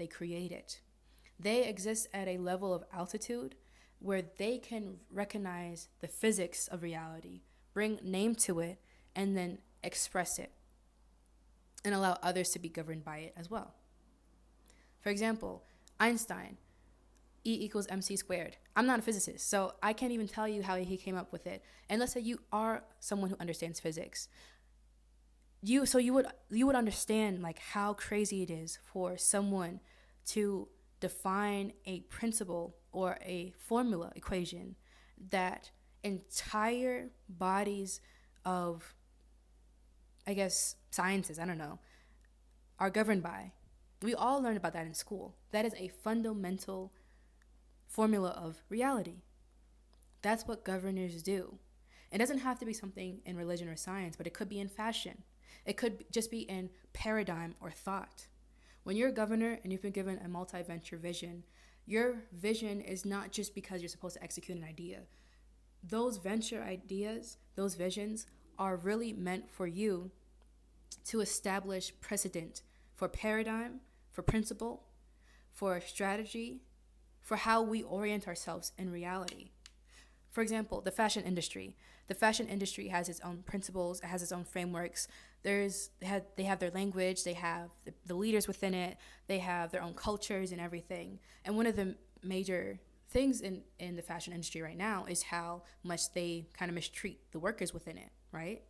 they create it. They exist at a level of altitude where they can recognize the physics of reality, bring name to it, and then express it and allow others to be governed by it as well. For example, Einstein, E equals mc squared. I'm not a physicist, so I can't even tell you how he came up with it. And let's say you are someone who understands physics. You would understand like how crazy it is for someone to define a principle or a formula equation that entire bodies of, I guess, sciences, I don't know, are governed by. We all learned about that in school. That is a fundamental formula of reality. That's what governors do. It doesn't have to be something in religion or science, but it could be in fashion. It could just be in paradigm or thought. When you're a governor and you've been given a multi-venture vision, your vision is not just because you're supposed to execute an idea. Those venture ideas, those visions are really meant for you to establish precedent for paradigm, for principle, for strategy, for how we orient ourselves in reality. For example, the fashion industry. The fashion industry has its own principles, it has its own frameworks. They have their language, they have the leaders within it, they have their own cultures and everything. And one of the major things in the fashion industry right now is how much they kind of mistreat the workers within it, right?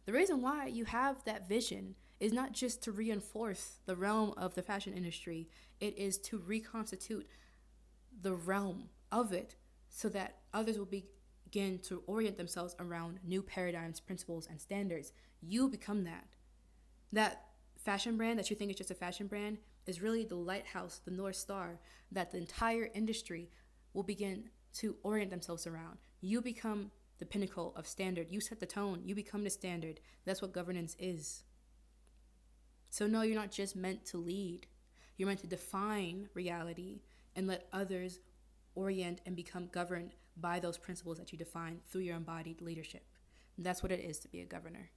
The reason why you have that vision is not just to reinforce the realm of the fashion industry, it is to reconstitute the realm of it so that others will begin to orient themselves around new paradigms, principles, and standards. You become that. That fashion brand that you think is just a fashion brand is really the lighthouse, the North Star that the entire industry will begin to orient themselves around. You become the pinnacle of standard. You set the tone. You become the standard. That's what governance is. So no, you're not just meant to lead. You're meant to define reality and let others orient and become governed by those principles that you define through your embodied leadership. And that's what it is to be a governor.